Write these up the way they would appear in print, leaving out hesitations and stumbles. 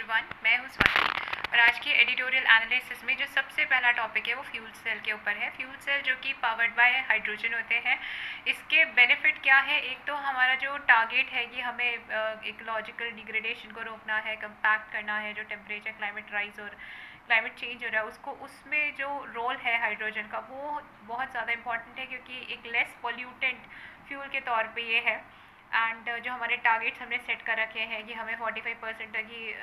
Everyone, मैं हूँ स्वाति और आज के एडिटोरियल एनालिसिस में जो सबसे पहला टॉपिक है वो फ्यूल सेल के ऊपर है। फ्यूल सेल जो कि पावर्ड बाय हाइड्रोजन होते हैं, इसके बेनिफिट क्या है? एक तो हमारा जो टारगेट है कि हमें इकोलॉजिकल डिग्रेडेशन को रोकना है, कम्पैक्ट करना है, जो टेम्परेचर क्लाइमेट राइज और क्लाइमेट चेंज हो रहा है उसको, उसमें जो रोल है हाइड्रोजन का वो बहुत ज़्यादा इंपॉर्टेंट है क्योंकि एक लेस पॉल्यूटेंट फ्यूल के तौर पे ये है। एंड जो हमारे टारगेट्स हमने सेट कर रखे हैं कि हमें 45% तक ही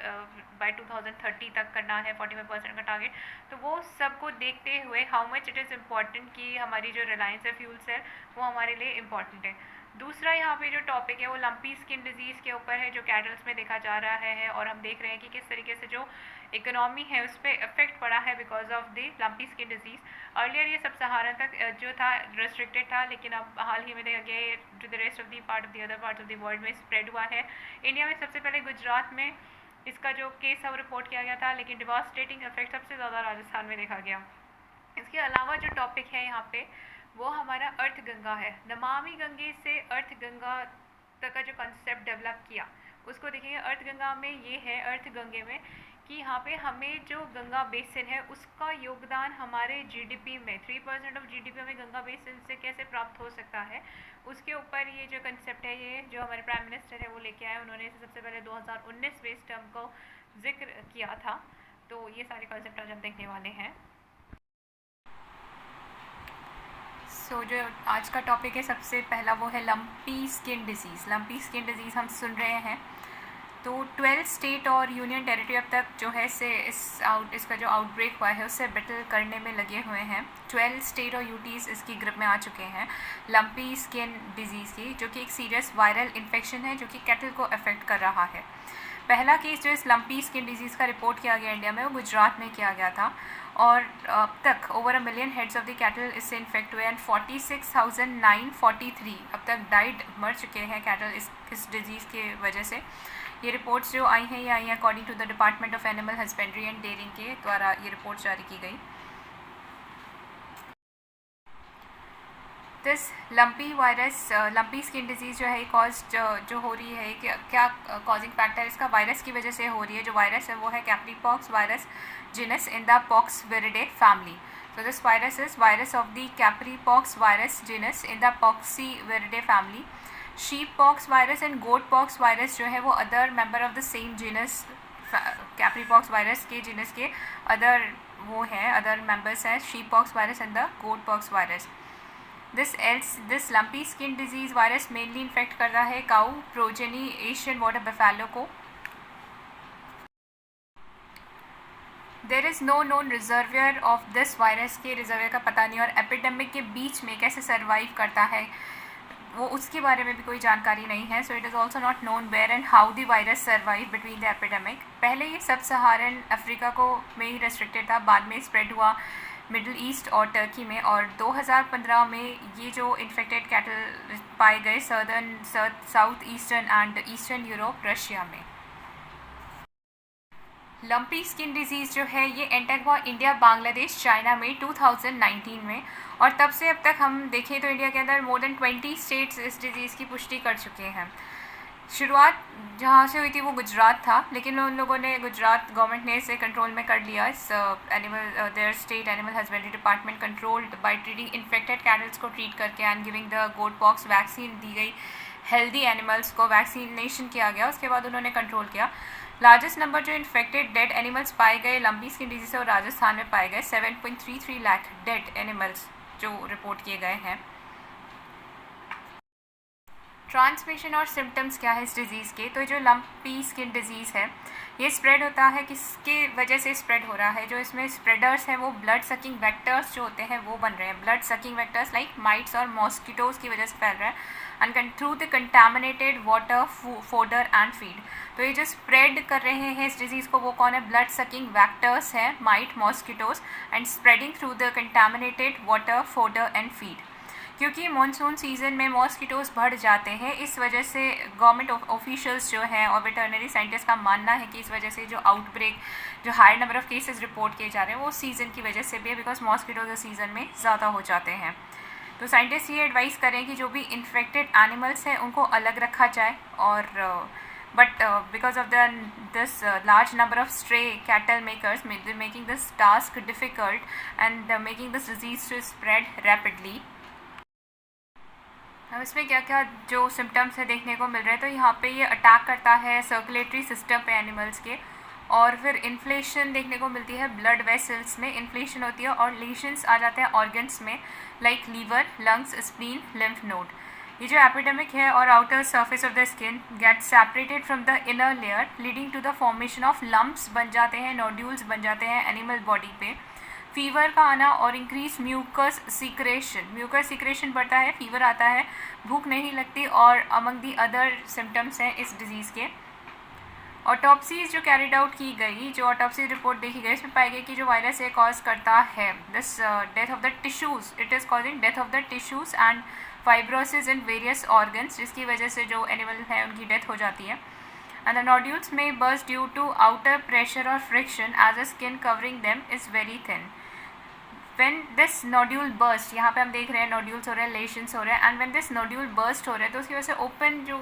बाय 2030 तक करना है, 45% का टारगेट, तो वो सबको देखते हुए how much it is important कि हमारी जो रिलायंस है फ्यूल सेल वो हमारे लिए इम्पॉर्टेंट है। दूसरा यहाँ पे जो टॉपिक है वो लंपी स्किन डिजीज़ के ऊपर है जो कैटल्स में देखा जा रहा है और हम देख रहे हैं कि किस तरीके से जो इकोनॉमी है उस पर इफेक्ट पड़ा है because of the lumpy skin disease. Earlier ये सब सहारन तक जो था रेस्ट्रिक्टेड था, लेकिन अब हाल ही में देखा गया to the rest of the part of the other part of the world में स्प्रेड हुआ है। इंडिया में सबसे पहले गुजरात में इसका जो केस है वो रिपोर्ट किया गया था, लेकिन डिवास्टेटिंग इफेक्ट सबसे ज़्यादा राजस्थान में देखा गया। इसके अलावा जो टॉपिक है यहाँ पे वो हमारा अर्थ गंगा है। नमामि गंगे से अर्थ गंगा तक का जो कंसेप्ट डेवलप किया उसको देखेंगे। अर्थ गंगा में ये है, अर्थ गंगे में, कि यहाँ पे हमें जो गंगा बेसिन है उसका योगदान हमारे जीडीपी में 3% ऑफ जीडीपी हमें गंगा बेसिन से कैसे प्राप्त हो सकता है, उसके ऊपर ये जो कंसेप्ट है, ये जो हमारे प्राइम मिनिस्टर है वो लेके आए। उन्होंने सबसे पहले 2019 में इस टर्म को जिक्र किया था, तो ये सारे कॉन्सेप्ट आज हम देखने वाले हैं। जो आज का टॉपिक है सबसे पहला वो है lumpy skin disease. Lumpy skin disease हम सुन रहे हैं, तो 12 स्टेट और यूनियन टेरिटरी अब तक जो है इसका जो आउटब्रेक हुआ है उससे बैटल करने में लगे हुए हैं। 12 स्टेट और यूटीज़ इसकी ग्रुप में आ चुके हैं लंपी स्किन डिजीज़ की, जो कि एक सीरियस वायरल इन्फेक्शन है जो कि कैटल को अफेक्ट कर रहा है। पहला केस जो इस लंपी स्किन डिजीज़ का रिपोर्ट किया गया इंडिया में वो गुजरात में किया गया था और अब तक over 1 million heads of the cattle इससे इन्फेक्ट हुए एंड 46,943 अब तक डाइड मर चुके हैं कैटल इस डिजीज़ के वजह से। ये रिपोर्ट्स जो आई हैं ये आई हैं according to the Department of Animal Husbandry and Dairying के द्वारा ये रिपोर्ट जारी की गई। This lumpy virus, lumpy skin disease जो है कॉज जो हो रही है, क्या कॉजिंग फैक्टर इसका वायरस की वजह से हो रही है। जो वायरस है वो है capripox virus genus in the Poxviridae family. So this virus is virus of the Capripox virus genus in the Poxviridae family. Sheep pox virus and goat pox virus जो है वो other member of the same genus, capripox virus के genus के other वो हैं, other members हैं, sheep pox virus and the goat pox virus. This lumpy skin disease virus mainly infect कर रहा है cow progeny Asian water buffalo को। There is no known reservoir of this virus, के reservoir का पता नहीं और एपिडेमिक के बीच में कैसे सर्वाइव करता है वो उसके बारे में भी कोई जानकारी नहीं है। So it is also not known where and how the virus survive between the epidemic. पहले ये सब सहारन अफ्रीका को में ही रेस्ट्रिक्टेड था, बाद में स्प्रेड हुआ मिडल ईस्ट और टर्की में, और 2015 में ये जो इन्फेक्टेड कैटल पाए गए south eastern and eastern Europe, Russia में। लंपी स्किन डिजीज़ जो है ये एंटर हुआ इंडिया, बांग्लादेश, चाइना में 2019 में, और तब से अब तक हम देखें तो इंडिया के अंदर मोर देन 20 स्टेट्स इस डिज़ीज़ की पुष्टि कर चुके हैं। शुरुआत जहाँ से हुई थी वो गुजरात था, लेकिन उन लोगों ने, गुजरात गवर्नमेंट ने इसे कंट्रोल में कर लिया। इस their state animal husbandry department controlled by treating infected cattles को ट्रीट करके and giving the goat pox vaccine दी गई। हेल्दी एनिमल्स को वैक्सीनेशन किया गया, उसके बाद उन्होंने कंट्रोल किया। लार्जेस्ट नंबर जो इन्फेक्टेड डेड एनिमल्स पाए गए लंपी स्किन डिजीज से और राजस्थान में पाए गए 7.33 लाख डेड एनिमल्स जो रिपोर्ट किए गए हैं। ट्रांसमिशन और सिम्टम्स क्या है इस डिज़ीज़ के? तो जो लंपी स्किन डिजीज़ है ये स्प्रेड होता है, किसके वजह से स्प्रेड हो रहा है? जो इसमें स्प्रेडर्स हैं वो ब्लड सकिंग वेक्टर्स जो होते हैं वो बन रहे हैं। Blood sucking vectors like mites और मॉस्किटोज़ की वजह से फैल रहा है and through the contaminated water, fodder and feed. तो ये जो स्प्रेड कर रहे हैं इस डिज़ीज़ को वो कौन है? ब्लड सकिंग वेक्टर्स हैं, might, mosquitoes, and spreading through the contaminated water, fodder and feed. क्योंकि मानसून सीज़न में मॉस्किटोज़ बढ़ जाते हैं, इस वजह से गवर्नमेंट ऑफिशियल्स जो हैं और वेटरनरी साइंटिस्ट का मानना है कि इस वजह से जो आउटब्रेक, जो high number of cases report किए जा रहे हैं वो सीज़न की वजह से भी है, बिकॉज मॉस्किटोज़ सीज़न में ज़्यादा हो जाते हैं। तो साइंटिस्ट ये एडवाइस करें कि जो भी इन्फेक्टेड एनिमल्स हैं उनको अलग रखा जाए और but because of this large number of stray cattle makers, making this task difficult and making this disease to spread rapidly. अब इसमें क्या क्या जो सिम्टम्स है देखने को मिल रहे हैं, तो यहाँ पे ये अटैक करता है सर्कुलेटरी सिस्टम पे एनिमल्स के, और फिर इन्फ्लेशन देखने को मिलती है, ब्लड वेसल्स में इन्फ्लेशन होती है और लीशंस आ जाते हैं ऑर्गन्स में, like liver, lungs, spleen, lymph node. ये जो एपिडेमिक है और outer surface of the skin get separated from the inner layer, leading to the formation of lumps बन जाते हैं, नोड्यूल्स बन जाते हैं एनिमल बॉडी पे. फीवर का आना और इंक्रीज म्यूकस सिक्रेशन बढ़ता है, फीवर आता है, भूख नहीं लगती, और अमंग दी अदर सिम्टम्स हैं इस डिज़ीज़ के. ऑटोप्सीज जो कैरिड आउट की गई, जो ऑटोप्सी रिपोर्ट देखी गई, इसमें पाई गई कि जो वायरस ये कॉज करता है this death of the tissues, it is causing death of the tissues and fibrosis in various organs, जिसकी वजह से जो एनिमल है उनकी डेथ हो जाती है. एंड द नोड्यूल्स में burst due to outer pressure और friction as a skin covering them is very thin. When this nodule burst, यहाँ पे हम देख रहे हैं नोड्यूल्स हो रहे हैं, लेशंस हो रहे हैं, and when this nodule burst हो रहे हैं तो उसकी वजह से ओपन जो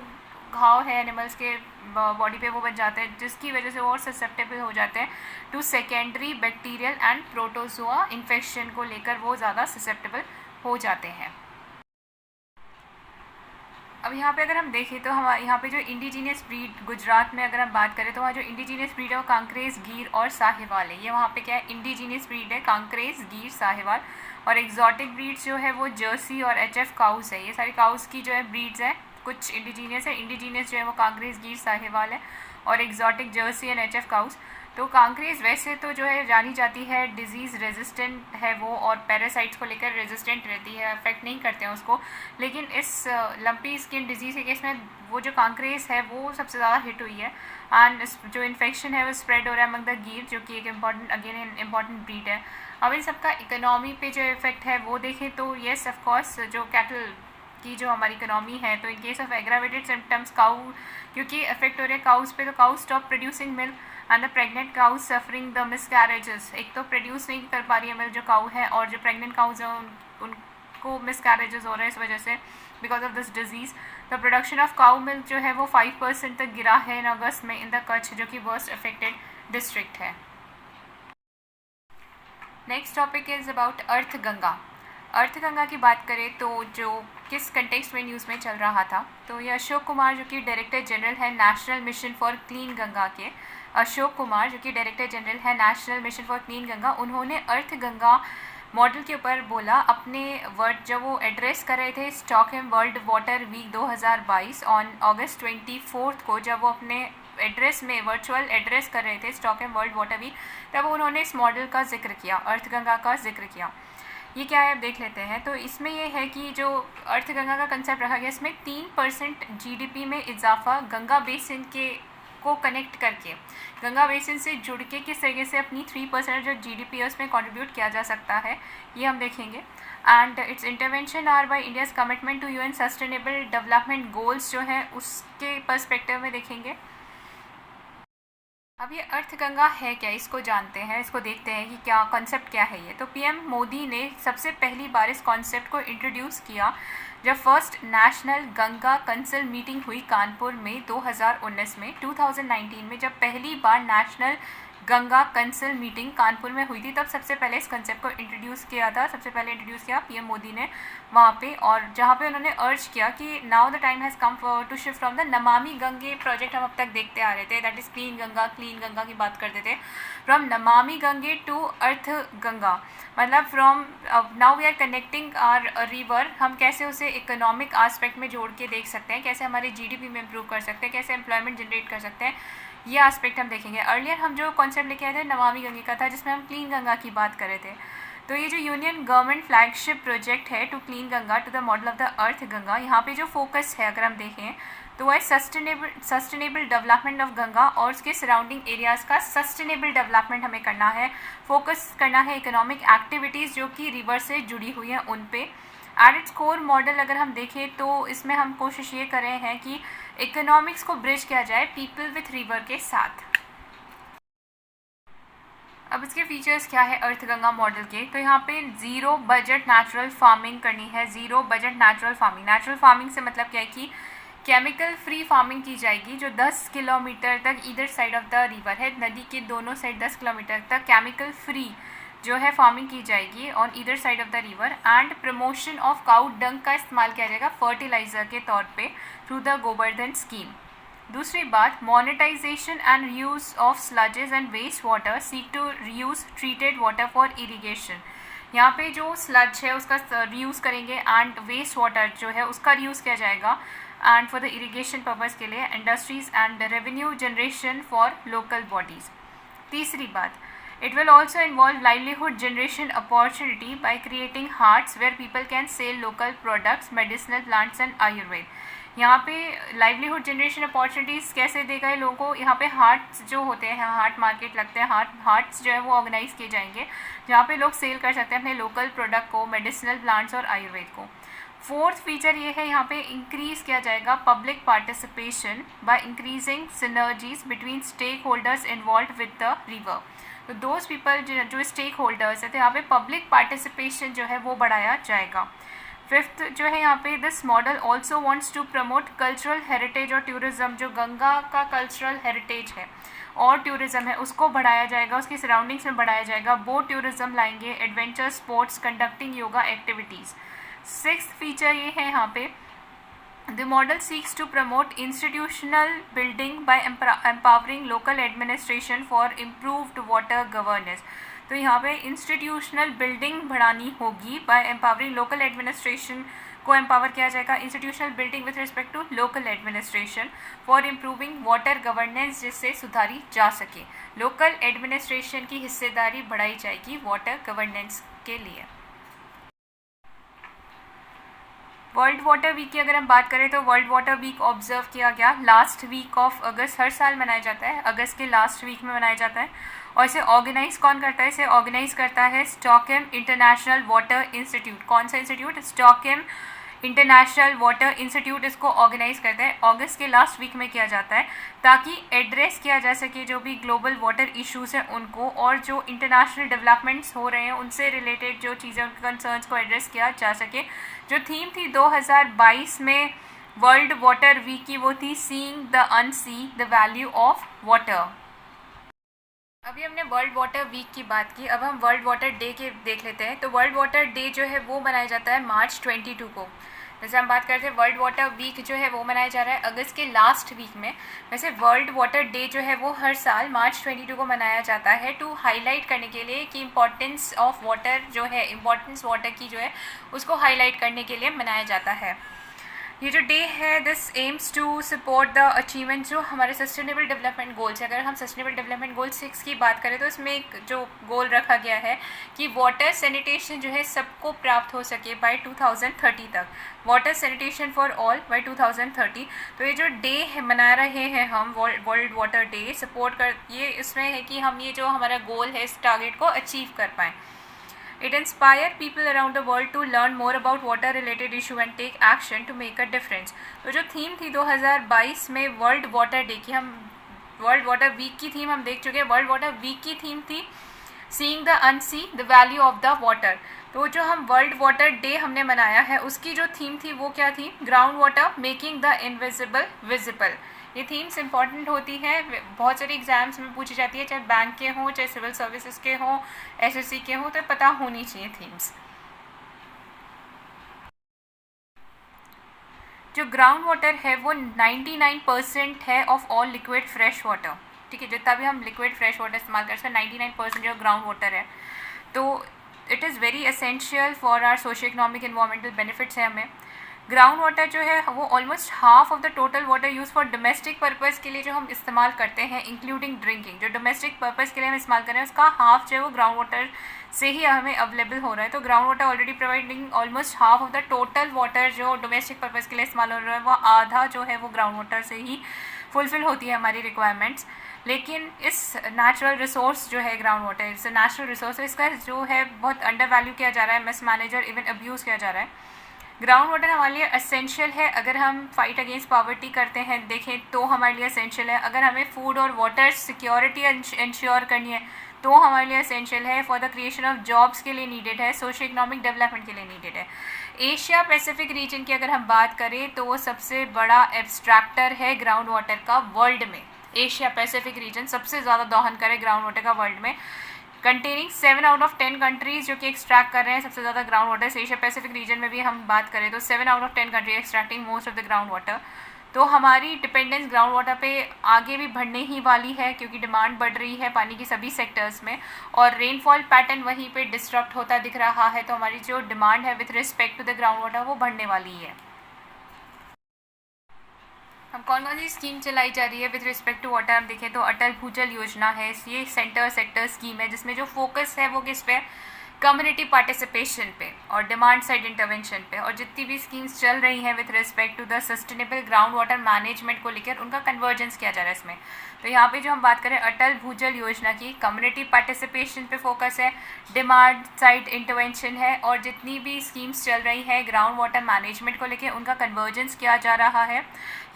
घाव है एनिमल्स के बॉडी पे वो बन जाते हैं, जिसकी वजह से वो और ससेप्टेबल हो जाते हैं to secondary bacterial and protozoa infection को लेकर वो ज़्यादा ससेप्टेबल हो जाते हैं. अब यहाँ पे अगर हम देखें तो हम यहाँ पे जो इंडिजीनियस ब्रीड गुजरात में अगर हम बात करें तो वहाँ जो इंडिजीनियस ब्रीड है वो कांकरेज, गीर और साहिवाल है. ये वहाँ पे क्या है, इंडिजीनियस ब्रीड है, कांकरेज, गीर, साहिवाल. और एग्जॉटिक ब्रीड्स जो है वो जर्सी और एचएफ काउस है. ये सारी काउस की जो है ब्रीड्स है, कुछ इंडिजीनियस है. इंडिजीनियस जो है वो कांकरेज, गीर, साहिवाल है, और exotic Jersey and HF cows. तो कांकरेज वैसे तो जो है जानी जाती है डिजीज़ रेजिस्टेंट है वो, और पैरासाइट्स को लेकर रेजिस्टेंट रहती है, अफेक्ट नहीं करते हैं उसको. लेकिन इस लंपी स्किन डिजीज़ के केस में वो जो कांकरेज है वो सबसे ज़्यादा हिट हुई है, एंड जो इन्फेक्शन है वो स्प्रेड हो रहा है अमंग द गीर, जो कि एक इम्पॉर्टेंट ब्रीड है. अब इन सबका इकोनॉमी पे जो इफेक्ट है वो देखें तो येस ऑफकोर्स जो कैटल की जो हमारी इकोनॉमी है, तो in case of aggravated symptoms cow क्योंकि इफेक्ट हो रहे हैं काउस पे, तो cow stop producing milk and the pregnant cow suffering the miscarriages. एक तो प्रोड्यूस नहीं कर पा रही है मिल्क जो काउ है, और जो प्रेग्नेंट काउज हैं उनको मिसकैरेजेस हो रहे हैं इस वजह से, because of this disease. The production of cow milk जो है वो 5% तक गिरा है इन अगस्त में इन द कच्छ, जो कि वर्स्ट अफेक्टेड डिस्ट्रिक्ट है. Next topic is about earth Ganga. अर्थ गंगा की बात करें तो जो किस कंटेक्स्ट में न्यूज़ में चल रहा था, तो ये अशोक कुमार जो कि डायरेक्टर जनरल है national mission for clean Ganga के, अशोक कुमार जो कि डायरेक्टर जनरल है national mission for clean Ganga, उन्होंने अर्थ गंगा मॉडल के ऊपर बोला अपने वर्ड जब वो एड्रेस कर रहे थे Stockholm World Water Week 2022 on August 24 को, जब वो अपने एड्रेस में वर्चुअल एड्रेस कर रहे थे स्टॉकहोम वर्ल्ड वाटर वीक, तब उन्होंने इस मॉडल का जिक्र किया, अर्थ गंगा का जिक्र किया. ये क्या है आप देख लेते हैं. तो इसमें ये है कि जो अर्थ गंगा का कंसेप्ट रखा गया, इसमें 3% जीडीपी में इजाफा गंगा बेसिन के को कनेक्ट करके, गंगा बेसिन से जुड़ के किस तरीके से अपनी 3% जो जीडीपी है उसमें कंट्रीब्यूट किया जा सकता है, ये हम देखेंगे. And its intervention are by India's commitment to UN sustainable development goals जो है उसके पर्सपेक्टिव में देखेंगे. अब ये अर्थ गंगा है क्या, इसको जानते हैं, इसको देखते हैं कि क्या कॉन्सेप्ट क्या है ये. तो पीएम मोदी ने सबसे पहली बार इस कॉन्सेप्ट को इंट्रोड्यूस किया जब first national Ganga Kansal meeting हुई कानपुर में 2019 में. 2019 में जब पहली बार नेशनल गंगा कंसल मीटिंग कानपुर में हुई थी, तब सबसे पहले इस कंसेप्ट को इंट्रोड्यूस किया था, सबसे पहले इंट्रोड्यूस किया पीएम मोदी ने वहाँ पे, और जहाँ पे उन्होंने अर्ज किया कि now the time has come to shift from the Namami Gange project हम अब तक देखते आ रहे थे, दैट इज़ क्लीन गंगा की बात करते थे, फ्रॉम नमामि गंगे टू अर्थ गंगा, मतलब from now we are connecting our river, हम कैसे उसे इकोनॉमिक आस्पेक्ट में जोड़ के देख सकते हैं, कैसे हमारे जीडीपी में इम्प्रूव कर सकते हैं, कैसे एम्प्लॉयमेंट जनरेट कर सकते हैं, ये एस्पेक्ट हम देखेंगे. अर्लियर हम जो कॉन्सेप्ट लेके आए थे नमामि गंगे का था, जिसमें हम क्लीन गंगा की बात कर रहे थे. तो ये जो यूनियन गवर्नमेंट फ्लैगशिप प्रोजेक्ट है to clean Ganga to the model of the Arth Ganga, यहाँ पे जो फोकस है अगर हम देखें तो वह सस्टेनेबल डेवलपमेंट ऑफ गंगा और उसके सराउंडिंग एरियाज़ का सस्टेनेबल डेवलपमेंट हमें करना है, फोकस करना है इकोनॉमिक एक्टिविटीज़ जो कि रिवर से जुड़ी हुई हैं उन पे. एट इट्स कोर मॉडल अगर हम देखें तो इसमें हम कोशिश ये कर रहे हैं कि इकोनॉमिक्स को ब्रिज किया जाए पीपल विथ रिवर के साथ. अब इसके फीचर्स क्या है अर्थ गंगा मॉडल के, तो यहाँ पे ज़ीरो बजट नेचुरल फार्मिंग करनी है. ज़ीरो बजट नेचुरल फार्मिंग से मतलब क्या है कि केमिकल फ्री फार्मिंग की जाएगी, जो 10 किलोमीटर तक either side of the river है, नदी के दोनों साइड 10 किलोमीटर तक केमिकल फ्री जो है फार्मिंग की जाएगी on either side of the river. And promotion of cow dung का इस्तेमाल किया जाएगा फर्टिलाइज़र के तौर पे थ्रू द गोबर्धन स्कीम। दूसरी बात, monetization and use of sludges and waste water, seek to reuse treated water for irrigation. यहाँ पे जो स्लज है उसका रीयूज़ करेंगे एंड वेस्ट वाटर जो है उसका रीयूज़ किया जाएगा and for the irrigation purpose के लिए, industries and revenue generation for local bodies. तीसरी बात, it will also involve livelihood generation opportunity by creating haats where people can sell local products, medicinal plants and Ayurved। यहाँ पे livelihood generation opportunities कैसे देगा ये लोगों को, यहाँ पे हार्ट्स जो होते हैं, हार्ट मार्केट लगते हैं, हार्ट्स जो है वो ऑर्गेनाइज किए जाएंगे जहाँ पे लोग सेल कर सकते हैं अपने लोकल प्रोडक्ट को, मेडिसिनल प्लांट्स और आयुर्वेद को। फोर्थ फीचर ये है, यहाँ पे इंक्रीज़ किया जाएगा public participation by increasing synergies between stakeholders involve with the river. तो दोज पीपल जो स्टेक होल्डर्स है, तो यहाँ पे पब्लिक पार्टिसिपेशन जो है वो बढ़ाया जाएगा। फिफ्थ जो है यहाँ पे, this model also wants to promote cultural heritage और टूरिज़्म, जो गंगा का कल्चरल हेरिटेज है और टूरिज़्म है उसको बढ़ाया जाएगा, उसकी सराउंडिंग्स में बढ़ाया जाएगा। बोट टूरिज़्म लाएंगे, adventure sports, conducting yoga activities. Sixth feature ये है यहाँ पे, The model seeks to promote institutional building by empowering local administration for improved water governance। तो यहाँ पे इंस्टीट्यूशनल बिल्डिंग बढ़ानी होगी, बाय एम्पावरिंग लोकल एडमिनिस्ट्रेशन को एम्पावर किया जाएगा, institutional building with respect to local administration for improving water governance, जिससे सुधारी जा सके। लोकल एडमिनिस्ट्रेशन की हिस्सेदारी बढ़ाई जाएगी वाटर गवर्नेंस के लिए। वर्ल्ड वाटर वीक की अगर हम बात करें तो वर्ल्ड वाटर वीक ऑब्जर्व किया गया लास्ट वीक ऑफ अगस्त, हर साल मनाया जाता है, अगस्त के लास्ट वीक में मनाया जाता है। और इसे ऑर्गेनाइज कौन करता है, इसे ऑर्गेनाइज करता है स्टॉकहेम इंटरनेशनल वाटर इंस्टीट्यूट। कौन सा इंस्टीट्यूट, स्टॉकहेम इंटरनेशनल वाटर इंस्टीट्यूट इसको ऑर्गेनाइज करता है। अगस्त के लास्ट वीक में किया जाता है ताकि एड्रेस किया जा सके जो भी ग्लोबल वाटर इश्यूज़ हैं उनको, और जो इंटरनेशनल डेवलपमेंट्स हो रहे हैं उनसे रिलेटेड जो चीज़ें, उनके कंसर्न्स को एड्रेस किया जा सके। जो थीम थी 2022 में वर्ल्ड वाटर वीक की, वो थी seeing the unsee the value of water. अभी हमने वर्ल्ड वाटर वीक की बात की, अब हम वर्ल्ड वाटर डे के देख लेते हैं। तो वर्ल्ड वाटर डे जो है वो मनाया जाता है मार्च 22 को। जैसे हम बात करते हैं वर्ल्ड वाटर वीक जो है वो मनाया जा रहा है अगस्त के लास्ट वीक में। वैसे वर्ल्ड वाटर डे जो है वो हर साल मार्च 22 को मनाया जाता है टू हाईलाइट करने के लिए कि इम्पोर्टेंस ऑफ वाटर जो है, इम्पोर्टेंस वाटर की जो है उसको हाईलाइट करने के लिए मनाया जाता है। ये जो डे है, this aims to support the achievement जो हमारे सस्टेनेबल डेवलपमेंट गोल्स है। अगर हम सस्टेनेबल डेवलपमेंट गोल 6 की बात करें तो इसमें एक जो गोल रखा गया है कि वाटर सैनिटेशन जो है सबको प्राप्त हो सके बाय 2030 तक, water sanitation for all by 2030। तो ये जो डे है मना रहे हैं हम, वर्ल्ड वाटर डे, सपोर्ट कर, ये इसमें है कि हम ये जो हमारा गोल है इस टारगेट को अचीव कर पाएँ। It inspire people around the world to learn more about water related issue and take action to make a difference। तो जो थीम थी 2022 में वर्ल्ड वाटर डे की, हम वर्ल्ड वाटर वीक की थीम हम देख चुके हैं। वर्ल्ड वाटर वीक की थीम थी seeing the unsee the value of the water. तो जो हम वर्ल्ड वाटर डे हमने मनाया है उसकी जो थीम थी वो क्या थी, ground water making the invisible visible. ये थीम्स इंपॉर्टेंट होती हैं, बहुत सारे एग्जाम्स में पूछी जाती है, चाहे बैंक के हों, चाहे सिविल सर्विसेज के हों, एसएससी के हों, तो पता होनी चाहिए थीम्स। जो ग्राउंड वाटर है वो 99% है of all liquid fresh water. ठीक है, जितना भी हम लिक्विड फ्रेश वाटर इस्तेमाल करते हैं 99% जो ग्राउंड वाटर है। तो it is very essential for our socio economic environmental benefits है हमें। ग्राउंड वाटर जो है वो almost half of the total water use for domestic purpose के लिए जो हम इस्तेमाल करते हैं, इंक्लूडिंग ड्रिंकिंग, जो डोमेस्टिक पर्पज़ के लिए हम इस्तेमाल कर रहे हैं उसका हाफ जो है वो ग्राउंड वाटर से ही हमें अवेलेबल हो रहा है। तो ground water already providing almost half of the total water जो डोमेस्टिक पर्पज़ के लिए इस्तेमाल हो रहा है, वो आधा जो है वो ग्राउंड वाटर से ही फुलफ़िल होती है हमारी रिक्वायरमेंट्स। लेकिन इस नेचुरल रिसोर्स जो है ground water, it's a natural resource, इसका जो है बहुत अंडर वैल्यू किया जा रहा है, मिसमैनेजर, इवन अब्यूज़ किया जा रहा है। ग्राउंड वाटर हमारे लिए एसेंशियल है। अगर हम फाइट अगेंस्ट पॉवर्टी करते हैं देखें तो हमारे लिए एसेंशियल है। अगर हमें फूड और वाटर सिक्योरिटी इंश्योर करनी है तो हमारे लिए एसेंशियल है। For the creation of jobs के लिए नीडेड है, सोशो इकोनॉमिक डेवलपमेंट के लिए नीडेड है। एशिया पैसिफिक रीजन की अगर हम बात करें तो वो सबसे बड़ा एब्स्ट्रैक्टर है ग्राउंड वाटर का वर्ल्ड में। एशिया पैसिफिक रीजन सबसे ज़्यादा दोहन करे ग्राउंड वाटर का वर्ल्ड में, कंटेनिंग 7 आउट ऑफ 10 कंट्रीज जो कि एक्सट्रैक्ट कर रहे हैं सबसे ज़्यादा ground water. Asia Pacific region में भी हम बात करें तो 7 out of 10 country extracting most of the ground water. तो हमारी डिपेंडेंस ग्राउंड वाटर पे आगे भी बढ़ने ही वाली है क्योंकि डिमांड बढ़ रही है पानी की सभी सेक्टर्स में, और रेनफॉल पैटर्न वहीं पे डिस्टर्ब होता दिख रहा है। तो हमारी जो डिमांड है with respect to the ground water वो बढ़ने वाली है। हम कौन कौन सी स्कीम चलाई जा रही है विद रिस्पेक्ट टू वाटर हम देखें तो अटल भूजल योजना है। ये सेक्टर स्कीम है जिसमें जो फोकस है वो किस पे, कम्युनिटी पार्टिसिपेशन पे और डिमांड साइड इंटरवेंशन पे। और जितनी भी स्कीम्स चल रही हैं with respect to the sustainable ground water management को लेकर उनका कन्वर्जेंस किया जा रहा है इसमें। तो यहाँ पे जो हम बात करें अटल भूजल योजना की, कम्युनिटी पार्टिसिपेशन पे फोकस है, डिमांड साइड इंटरवेंशन है, और जितनी भी स्कीम्स चल रही है ग्राउंड वाटर मैनेजमेंट को लेकर उनका कन्वर्जेंस किया जा रहा है।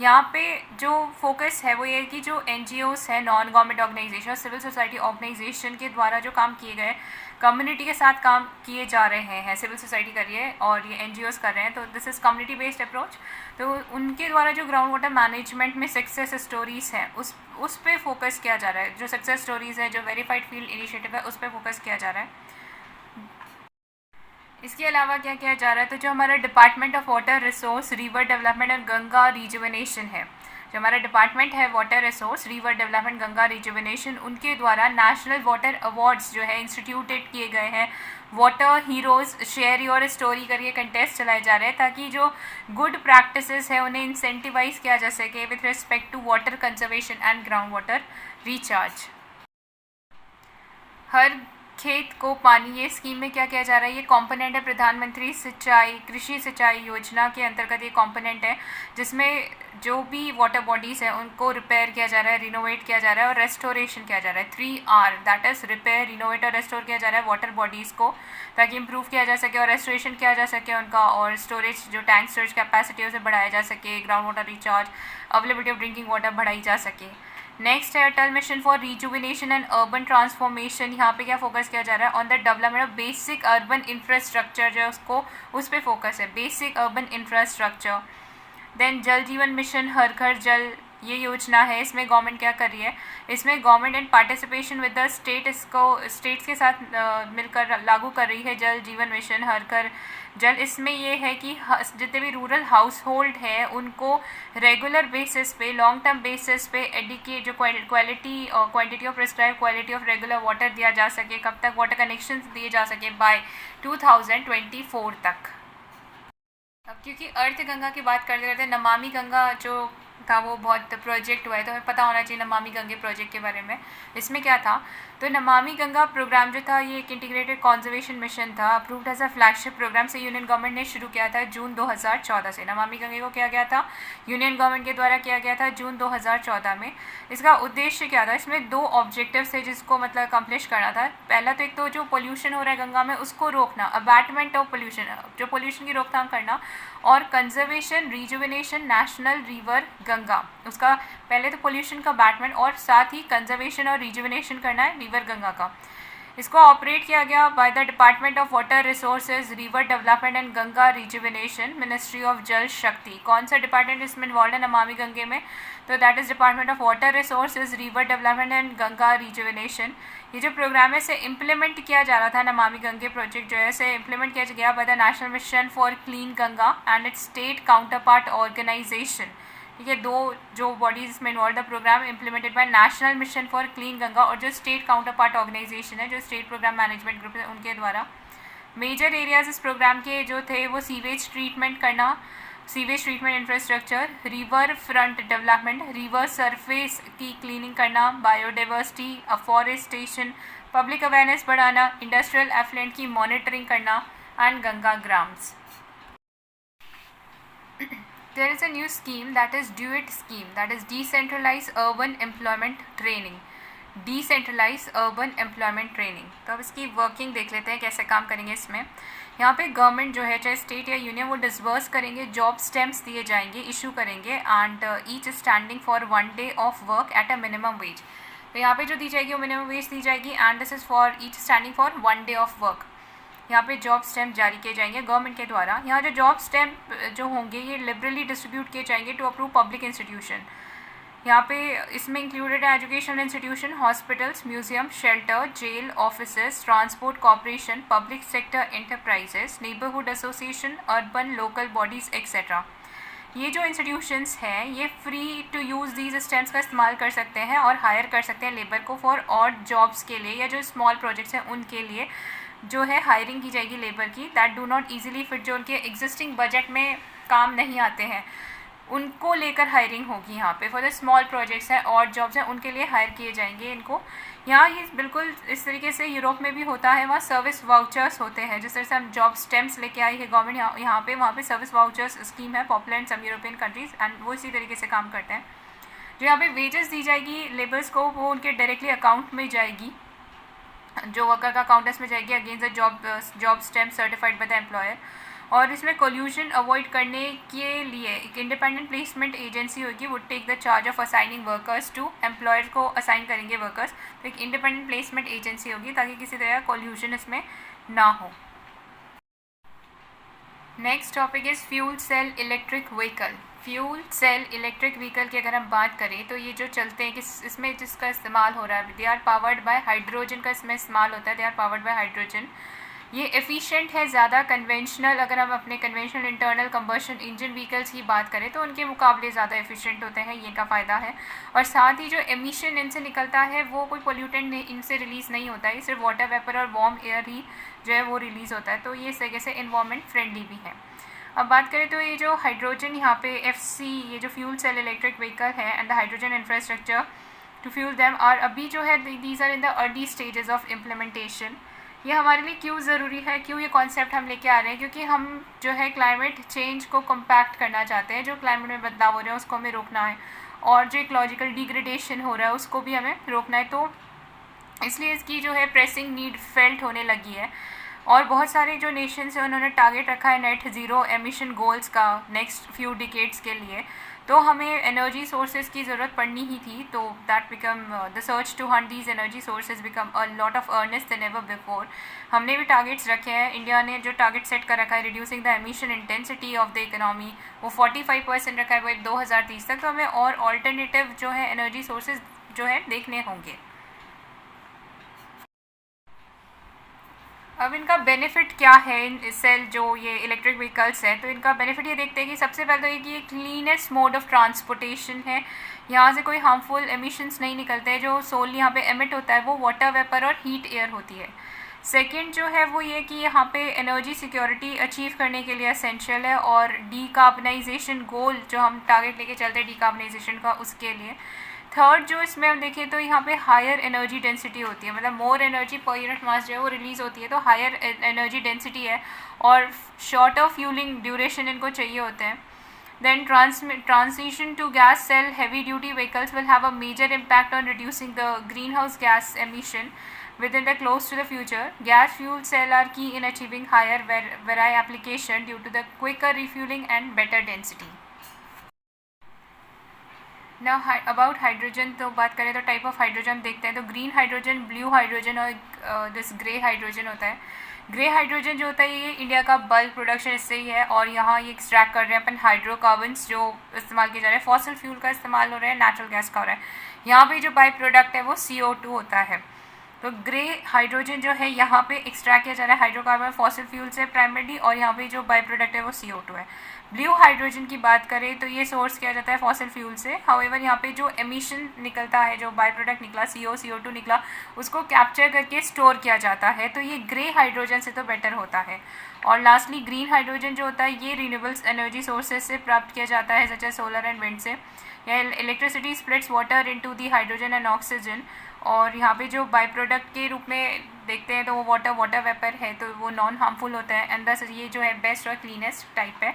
यहाँ पे जो फोकस है वो ये कि जो NGOs है, नॉन गवर्नमेंट ऑर्गेनाइजेशन और सिविल सोसाइटी ऑर्गेनाइजेशन के द्वारा जो काम किए गए, कम्युनिटी के साथ काम किए जा रहे हैं, सिविल सोसाइटी कर रही है और ये NGOs कर रहे हैं, तो this is community based approach. तो उनके द्वारा जो ग्राउंड वाटर मैनेजमेंट में सक्सेस स्टोरीज़ हैं उस पे फोकस किया जा रहा है। जो सक्सेस स्टोरीज़ है, जो वेरीफाइड फील्ड इनिशिएटिव है, उस पर फोकस किया जा रहा है। इसके अलावा क्या किया जा रहा है, तो जो हमारा department of water resource, river development और गंगा रिजुवेनेशन है, जो हमारा डिपार्टमेंट है water resource, river development, Ganga rejuvenation, उनके द्वारा नेशनल वाटर अवार्ड्स जो है इंस्टीट्यूटेड किए गए हैं। Water heroes share your story करके कंटेस्ट चलाए जा रहे हैं ताकि जो गुड प्रैक्टिसेस है उन्हें इंसेंटिवाइज किया जा सके with respect to water conservation and ground water recharge. हर खेत को पानी, ये स्कीम में क्या किया जा रहा है, ये कंपोनेंट है प्रधानमंत्री सिंचाई कृषि सिंचाई योजना के अंतर्गत। ये कंपोनेंट है जिसमें जो भी वाटर बॉडीज़ हैं उनको रिपेयर किया जा रहा है, रिनोवेट किया जा रहा है और रेस्टोरेशन किया जा रहा है। 3R, that is repair, renovate और रेस्टोर किया जा रहा है वाटर बॉडीज़ को ताकि इम्प्रूव किया जा सके और रेस्टोरेशन किया जा सके उनका, और स्टोरेज जो टैंक स्टोरेज कैपेसिटी है उसे बढ़ाया जा सके, ground water recharge, availability of drinking water बढ़ाई जा सके। नेक्स्ट है Atal mission for rejuvenation and urban transformation. यहाँ पे क्या फोकस किया जा रहा है, on the development of basic urban infrastructure, जो उसको उस पर फोकस है, बेसिक अर्बन इंफ्रास्ट्रक्चर। देन जल जीवन मिशन, हर घर जल, ये योजना है। इसमें गवर्नमेंट क्या कर रही है, इसमें government in participation with the state इसको स्टेट्स के साथ मिलकर लागू कर रही है जल जीवन मिशन, हर घर जल। इसमें ये है कि जितने भी रूरल हाउस होल्ड है उनको रेगुलर बेसिस पे, लॉन्ग टर्म बेसिस पे एडिकेट जो क्वालिटी और quantity of prescribe quality of regular water दिया जा सके। कब तक वाटर कनेक्शन दिए जा सके, बाय 2024 तक। अब क्योंकि अर्थ गंगा की बात करते करते नमामि गंगा जो था वो बहुत प्रोजेक्ट हुआ है, तो हमें पता होना चाहिए नमामि गंगे प्रोजेक्ट के बारे में। इसमें क्या था, तो नमामि गंगा प्रोग्राम जो था ये एक इंटीग्रेटेड कंजर्वेशन मिशन था, approved as a flagship program से यूनियन गवर्नमेंट ने शुरू किया था जून 2014 से। नमामि गंगे को किया गया था यूनियन गवर्नमेंट के द्वारा किया गया था जून 2014 में। इसका उद्देश्य क्या था, इसमें 2 ऑब्जेक्टिव्स थे जिसको मतलब अकम्प्लिश करना था। पहला तो एक तो जो पोल्यूशन हो रहा है गंगा में उसको रोकना, अबैटमेंट ऑफ पोल्यूशन, जो पोल्यूशन की रोकथाम करना, और conservation rejuvenation national river Ganga, उसका पहले तो पोल्यूशन का बैटमेंट और साथ ही कंजर्वेशन और रिजुविनेशन करना है रिवर गंगा का। इसको ऑपरेट किया गया by the Department of water resources, river development and Ganga rejuvenation, ministry of जल शक्ति। कौन सा डिपार्टमेंट इसमें इन्वॉल्व है नमामि गंगे में, तो that is department of water resources, river development and Ganga rejuvenation. ये जो प्रोग्राम है इसे इम्प्लीमेंट किया जा रहा था, नमामि गंगे प्रोजेक्ट जो है इसे इम्प्लीमेंट किया गया by the national mission for clean Ganga and its state counterpart organisation. ठीक है, 2 जो बॉडीज में involve the program implemented by national mission for clean Ganga और जो स्टेट काउंटर पार्ट ऑर्गेनाइजेशन है, जो स्टेट प्रोग्राम मैनेजमेंट ग्रुप है, उनके द्वारा। मेजर एरियाज इस प्रोग्राम के जो थे वो सीवेज ट्रीटमेंट करना, sewage treatment infrastructure, river front development, river surface की क्लीनिंग करना, बायोडाइवर्सिटी, अफॉरेस्टेशन, पब्लिक अवेयरनेस बढ़ाना, इंडस्ट्रियल एफ्लुएंट की मॉनिटरिंग करना and Ganga grams. There is a new scheme, that is DUET scheme, that is decentralized urban employment training, decentralized urban employment training। तो अब इसकी working देख लेते हैं कैसे काम करेंगे इसमें। यहाँ पे गवर्नमेंट जो है चाहे स्टेट या यूनियन वो डिसबर्स करेंगे, जॉब स्टैम्प्स दिए जाएंगे, इशू करेंगे, and each standing for 1 day of work at a minimum wage. तो यहाँ पे जो दी जाएगी वो मिनिमम वेज दी जाएगी and this is for each standing for 1 day of work. यहाँ पे जॉब स्टैम्प जारी किए जाएंगे गवर्नमेंट के द्वारा। यहाँ जो जॉब स्टैम्प जो होंगे ये लिबरली डिस्ट्रीब्यूट किए जाएंगे टू अप्रूव पब्लिक इंस्टीट्यूशन। यहाँ पे इसमें इंक्लूडेड है educational institution, hospitals, museum, shelter, jail, offices, transport corporation, public sector enterprises, neighbourhood association, urban local bodies etcetera. ये जो इंस्टीट्यूशंस हैं ये free to use these stamps का इस्तेमाल कर सकते हैं और हायर कर सकते हैं लेबर को फॉर ऑड जॉब्स के लिए, या जो स्मॉल प्रोजेक्ट्स हैं उनके लिए जो है हायरिंग की जाएगी लेबर की, that do not easily fit, जो उनके एग्जिस्टिंग बजट में काम नहीं आते हैं उनको लेकर हायरिंग होगी। यहाँ पे फॉर द स्मॉल प्रोजेक्ट्स हैं और जॉब्स हैं उनके लिए हायर किए जाएंगे इनको। यहाँ ये बिल्कुल इस तरीके से यूरोप में भी होता है, वहाँ सर्विस वाउचर्स होते हैं। जिस तरह से हम जॉब स्टैम्प्स लेके आई है गवर्नमेंट यहाँ पे, वहाँ पे सर्विस वाउचर्स स्कीम है popular in some European countries, and वो इसी तरीके से काम करते हैं। जो यहाँ पे वेजेस दी जाएगी लेबर्स को वो उनके डायरेक्टली अकाउंट में जाएगी, जो वर्कर का अकाउंट में जाएगी against the job stamp certified by the employer. और इसमें कोल्यूशन अवॉइड करने के लिए एक इंडिपेंडेंट प्लेसमेंट एजेंसी होगी, would take the charge of assigning workers to, employer को असाइन करेंगे वर्कर्स, तो एक इंडिपेंडेंट प्लेसमेंट एजेंसी होगी ताकि किसी तरह का कोल्यूशन इसमें ना हो। Next topic is fuel cell electric vehicle. Fuel cell electric vehicle की अगर हम बात करें तो ये जो चलते हैं कि इसमें जिसका इस्तेमाल हो रहा है, they are powered by hydrogen का इसमें इस्तेमाल होता है, they are powered by hydrogen. ये एफिशिएंट है ज़्यादा कन्वेंशनल, अगर हम अपने conventional internal combustion engine vehicles की बात करें तो उनके मुकाबले ज़्यादा एफिशिएंट होते हैं, ये का फ़ायदा है। और साथ ही जो एमिशन इनसे निकलता है वो कोई पोल्यूटेंट इनसे रिलीज़ नहीं होता है, सिर्फ वाटर वेपर और वार्म एयर ही जो है वो रिलीज़ होता है, तो ये इस तरीके से इन्वायरमेंट फ्रेंडली भी है। अब बात करें तो ये जो हाइड्रोजन यहाँ पे FC, ये जो फ्यूल सेल इलेक्ट्रिक व्हीकल है and the hydrogen infrastructure to fuel them are, अभी जो है these are in the early stages of implementation. ये हमारे लिए क्यों ज़रूरी है, क्यों ये कॉन्सेप्ट हम लेके आ रहे हैं, क्योंकि हम जो है क्लाइमेट चेंज को कम्पैक्ट करना चाहते हैं, जो क्लाइमेट में बदलाव हो रहे हैं उसको हमें रोकना है, और जो इकोलॉजिकल डिग्रेडेशन हो रहा है उसको भी हमें रोकना है। तो इसलिए इसकी जो है प्रेसिंग नीड फेल्ट होने लगी है, और बहुत सारे जो नेशंस हैं उन्होंने टारगेट रखा है नेट ज़ीरो एमिशन गोल्स का नेक्स्ट फ्यू डिकेड्स के लिए। तो हमें एनर्जी सोर्सेज की ज़रूरत पड़नी ही थी, तो that become the search to hunt these energy sources become a lot of earnest than ever before. हमने भी टारगेट्स रखे हैं, इंडिया ने जो टारगेट सेट कर रखा है reducing the emission intensity of the economy, वो 45% रखा है वो 2030 तक। तो हमें और ऑल्टरनेटिव जो है एनर्जी सोर्सेज जो है देखने होंगे। अब इनका बेनिफिट क्या है, इन सेल जो ये इलेक्ट्रिक व्हीकल्स हैं, तो इनका बेनिफिट ये देखते हैं कि सबसे पहले तो ये कि ये क्लीनेस्ट मोड ऑफ ट्रांसपोर्टेशन है, यहाँ से कोई हार्मफुल एमिशंस नहीं निकलते हैं। जो सोल यहाँ पे एमिट होता है वो वाटर वेपर और हीट एयर होती है। सेकंड जो है वो ये कि यहाँ पे एनर्जी सिक्योरिटी अचीव करने के लिए एसेंशियल है, और डीकार्बनाइजेशन गोल जो हम टारगेट लेके चलते हैं डीकार्बनाइजेशन का, उसके लिए। थर्ड जो इसमें हम देखें तो यहाँ पे हायर एनर्जी डेंसिटी होती है, मतलब more energy per unit mass जो है वो रिलीज़ होती है, तो हायर एनर्जी डेंसिटी है, और शॉर्टर फ्यूलिंग ड्यूरेशन इनको चाहिए होते हैं। Then transition to gas cell heavy duty vehicles will have a major impact on reducing the greenhouse gas emission within the close to the future. Gas fuel cell are key in achieving higher VARI application due to the quicker refueling and better density. Now about hydrogen, तो बात करें तो type of hydrogen देखते हैं, तो green hydrogen, blue hydrogen और this grey hydrogen होता है। ग्रे हाइड्रोजन जो होता है ये इंडिया का बल्क प्रोडक्शन इससे ही है, और यहाँ ये एक्सट्रैक्ट कर रहे हैं अपन हाइड्रोकार्बन्स जो इस्तेमाल किए जा रहे हैं, फॉसिल फ्यूल का इस्तेमाल हो रहा है, नेचुरल गैस का हो रहा है। यहाँ पे जो बाई प्रोडक्ट है वो CO2 होता है। तो ग्रे हाइड्रोजन जो है यहाँ पे एक्सट्रैक्ट किया जा रहा है हाइड्रोकार्बन फॉसिल फ्यूल से प्राइमरली, और यहाँ पे जो बाई प्रोडक्ट है वो CO2 है। ब्लू हाइड्रोजन की बात करें तो ये सोर्स किया जाता है फॉसिल फ्यूल से, हाउएवर यहाँ पे जो एमिशन निकलता है, जो बाई प्रोडक्ट निकला CO2 निकला, उसको कैप्चर करके स्टोर किया जाता है, तो ये ग्रे हाइड्रोजन से तो बेटर होता है। और लास्टली ग्रीन हाइड्रोजन जो होता है ये रिन्यूएबल्स एनर्जी सोर्सेज से प्राप्त किया जाता है, such as solar and wind से। Electricity splits water into the hydrogen and oxygen, और यहाँ पे जो बाई प्रोडक्ट के रूप में देखते हैं तो वो वाटर वेपर है, तो वो नॉन हार्मफुल होता है, एंड दस ये जो है बेस्ट और क्लीनेस्ट टाइप है।